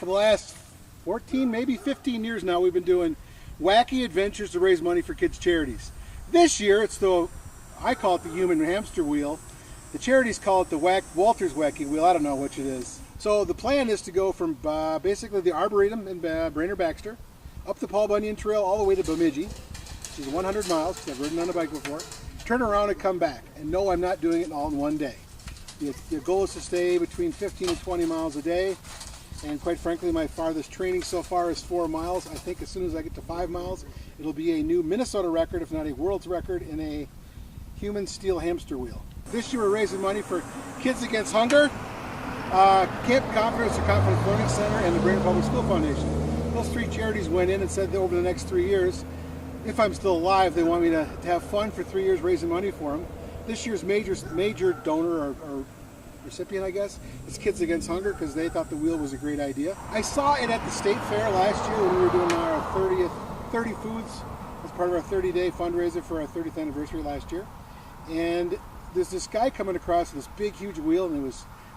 for the last 14, maybe 15 years now, we've been doing wacky adventures to raise money for kids' charities. This year, I call it the human hamster wheel. The charities call it the Walter's Wacky Wheel. I don't know which it is. So the plan is to go from basically the Arboretum in Brainerd Baxter, up the Paul Bunyan Trail all the way to Bemidji, which is 100 miles, because I've ridden on a bike before, turn around and come back. And no, I'm not doing it all in one day. The goal is to stay between 15 and 20 miles a day. And quite frankly, my farthest training so far is 4 miles. I think as soon as I get to 5 miles, it'll be a new Minnesota record, if not a world's record, in a human steel hamster wheel. This year we're raising money for Kids Against Hunger, Camp Confidence, the Confidence Learning Center, and the Brainerd Public School Foundation. Those 3 charities went in and said that over the next 3 years, if I'm still alive, they want me to have fun for 3 years raising money for them. This year's major donor or recipient, I guess, is Kids Against Hunger, because they thought the wheel was a great idea. I saw it at the state fair last year when we were doing our 30 foods as part of our 30-day fundraiser for our 30th anniversary last year. And there's this guy coming across this big, huge wheel, and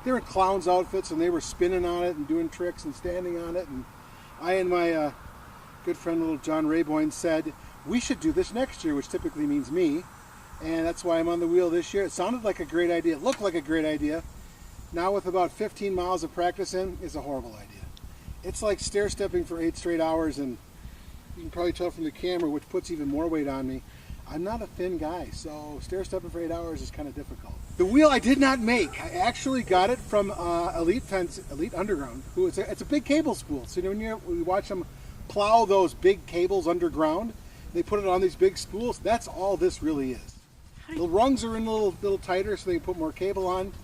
they were in clowns' outfits, and they were spinning on it and doing tricks and standing on it. And I and my good friend, little John Rayboyne, said, we should do this next year, which typically means me. And that's why I'm on the wheel this year. It sounded like a great idea. It looked like a great idea. Now with about 15 miles of practice in, it's a horrible idea. It's like stair-stepping for 8 straight hours, and you can probably tell from the camera, which puts even more weight on me. I'm not a thin guy, so stair-stepping for 8 hours is kind of difficult. The wheel I did not make. I actually got it from Elite Underground. It's a big cable spool. So when you watch them plow those big cables underground, they put it on these big spools. That's all this really is. The rungs are in a little tighter so they can put more cable on.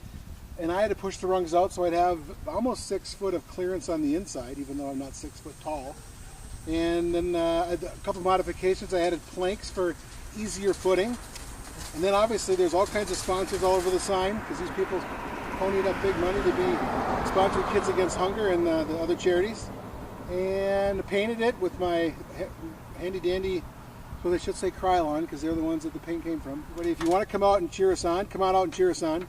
And I had to push the rungs out so I'd have almost 6 foot of clearance on the inside, even though I'm not 6 foot tall. And then a couple modifications. I added planks for easier footing. And then obviously there's all kinds of sponsors all over the sign, because these people ponied up big money to be sponsoring Kids Against Hunger and the other charities. And painted it with my handy dandy, well, they should say Krylon, because they're the ones that the paint came from. But if you want to come out and cheer us on, come on out and cheer us on.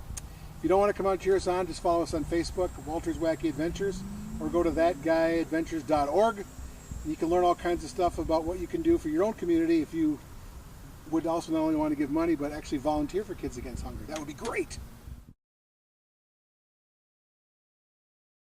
If you don't want to come out and cheer us on, just follow us on Facebook, Walter's Wacky Adventures, or go to thatguyadventures.org. And you can learn all kinds of stuff about what you can do for your own community if you would also not only want to give money, but actually volunteer for Kids Against Hunger. That would be great.